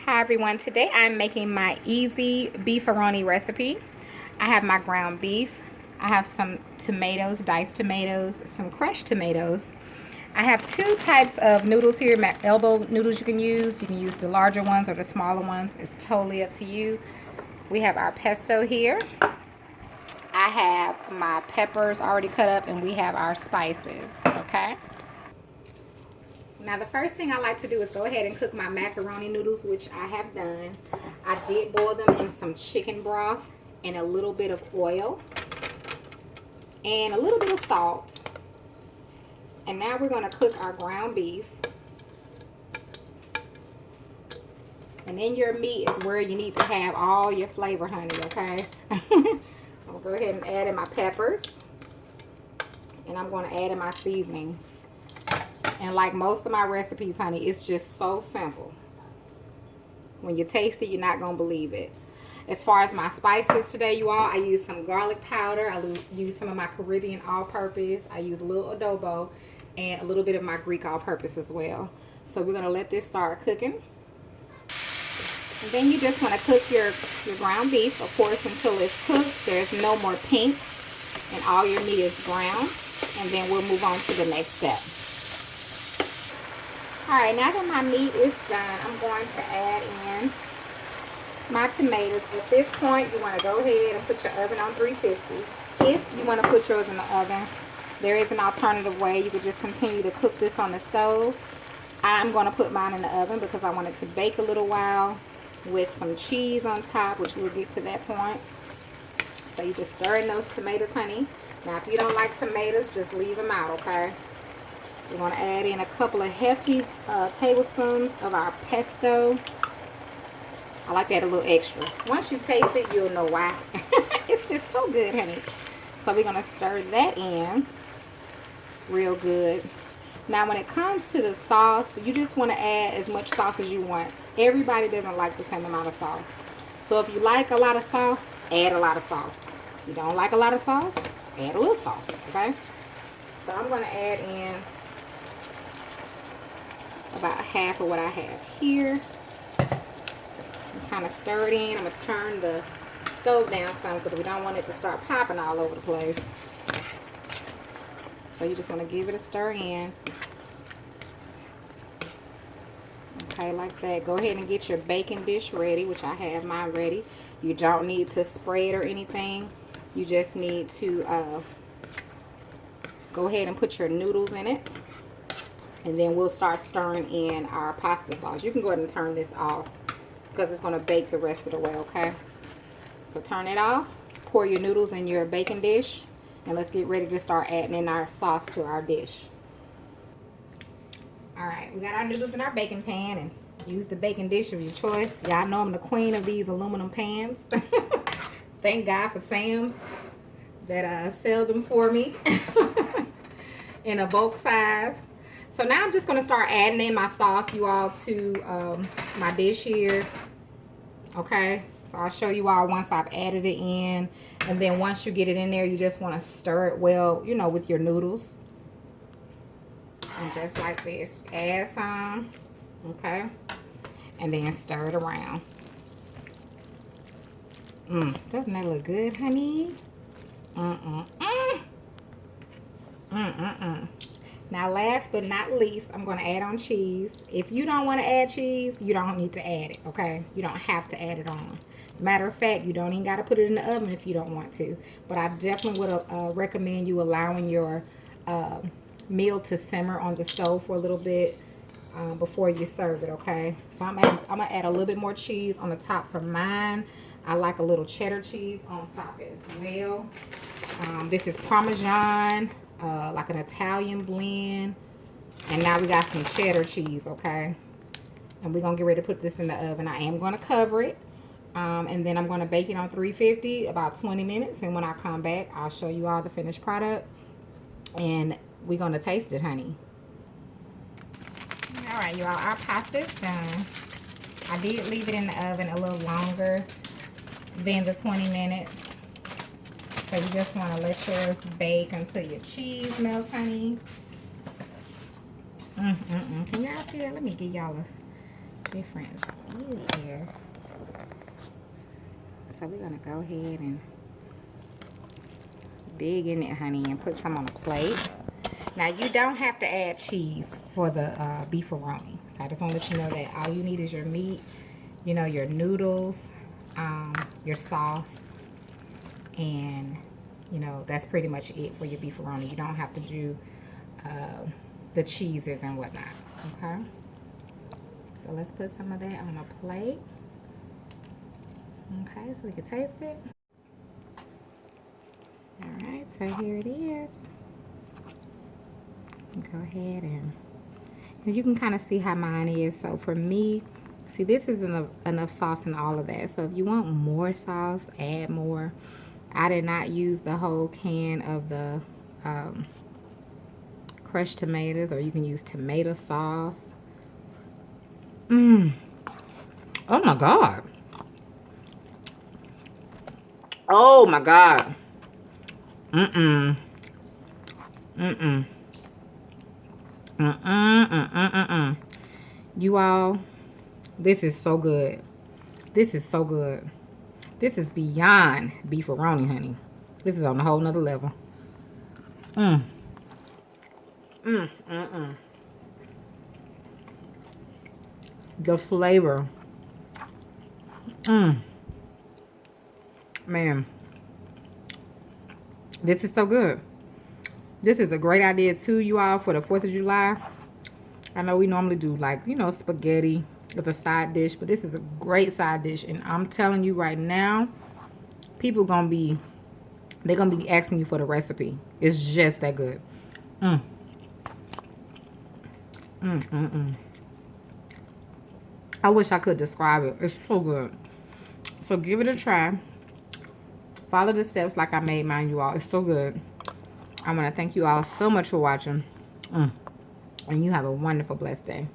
Hi everyone, today I'm making my easy beefaroni recipe. I have my ground beef, I have some tomatoes, diced tomatoes, some crushed tomatoes. I have two types of noodles here, elbow noodles you can use. You can use the larger ones or the smaller ones. It's totally up to you. We have our pesto here. I have my peppers already cut up and we have our spices, okay? Now the first thing I like to do is go ahead and cook my macaroni noodles, which I have done. I did boil them in some chicken broth and a little bit of oil and a little bit of salt. And now we're going to cook our ground beef. And then your meat is where you need to have all your flavor, honey, okay? I'm going to go ahead and add in my peppers. And I'm going to add in my seasonings. And like most of my recipes, honey, it's just so simple. When you taste it, you're not going to believe it. As far as my spices today, you all, I use some garlic powder. I use some of my Caribbean all-purpose. I use a little adobo and a little bit of my Greek all-purpose as well. So we're going to let this start cooking. And then you just want to cook your ground beef, of course, until it's cooked. There's no more pink and all your meat is brown. And then we'll move on to the next step. Alright, now that my meat is done, I'm going to add in my tomatoes. At this point, you want to go ahead and put your oven on 350. If you want to put yours in the oven, there is an alternative way. You could just continue to cook this on the stove. I'm going to put mine in the oven because I want it to bake a little while with some cheese on top, which we'll get to that point. So you just stir in those tomatoes, honey. Now, if you don't like tomatoes, just leave them out, okay? We're going to add in a couple of hefty tablespoons of our pesto. I like that a little extra. Once you taste it, you'll know why. It's just so good, honey. So we're going to stir that in real good. Now, when it comes to the sauce, you just want to add as much sauce as you want. Everybody doesn't like the same amount of sauce. So if you like a lot of sauce, add a lot of sauce. If you don't like a lot of sauce, add a little sauce, okay? So I'm going to add in about half of what I have here. Kind of stir it in. I'm going to turn the stove down some because we don't want it to start popping all over the place. So you just want to give it a stir in. Okay, like that. Go ahead and get your baking dish ready, which I have mine ready. You don't need to spray it or anything. You just need to go ahead and put your noodles in it. And then we'll start stirring in our pasta sauce. You can go ahead and turn this off because it's going to bake the rest of the way, okay? So turn it off. Pour your noodles in your baking dish. And let's get ready to start adding in our sauce to our dish. Alright, we got our noodles in our baking pan. And use the baking dish of your choice. Y'all know I'm the queen of these aluminum pans. Thank God for Sam's that sell them for me in a bulk size. So now I'm just going to start adding in my sauce, you all, to my dish here. Okay, so I'll show you all once I've added it in. And then once you get it in there, you just want to stir it well, you know, with your noodles. And just like this, add some, okay? And then stir it around. Doesn't that look good, honey? Now, last but not least, I'm going to add on cheese. If you don't want to add cheese, you don't need to add it, okay? You don't have to add it on. As a matter of fact, you don't even got to put it in the oven if you don't want to. But I definitely would recommend you allowing your meal to simmer on the stove for a little bit before you serve it, okay? So I'm going to add a little bit more cheese on the top for mine. I like a little cheddar cheese on top as well. This is Parmesan. Like an Italian blend. And now we got some cheddar cheese, okay? And we're going to get ready to put this in the oven. I am going to cover it. And then I'm going to bake it on 350 about 20 minutes. And when I come back, I'll show you all the finished product. And we're going to taste it, honey. Alright, y'all. Our pasta is done. I did leave it in the oven a little longer than the 20 minutes. So you just want to let yours bake until your cheese melts, honey. Can y'all see that? Let me give y'all different view here. So we're gonna go ahead and dig in it, honey, and put some on a plate. Now you don't have to add cheese for the beefaroni. So I just want to let you know that all you need is your meat, you know, your noodles, your sauce, and you know, that's pretty much it for your beefaroni. You don't have to do the cheeses and whatnot, okay? So let's put some of that on a plate. Okay, so we can taste it. All right, so here it is. Go ahead and you can kind of see how mine is. So for me, see, this isn't enough sauce and all of that. So if you want more sauce, add more. I did not use the whole can of the crushed tomatoes, or you can use tomato sauce. Oh my God. Oh my God. You all, this is so good. This is so good. This is beyond beefaroni, honey. This is on a whole nother level. The flavor. Man. This is so good. This is a great idea too, you all, for the 4th of July. I know we normally do, like, you know, spaghetti as a side dish, but this is a great side dish. And I'm telling you right now, people gonna be, they're gonna be asking you for the recipe. It's just that good. I wish I could describe it. It's so good. So give it a try. Follow the steps like I made mine, you all. It's so good. I want to thank you all so much for watching. And you have a wonderful, blessed day.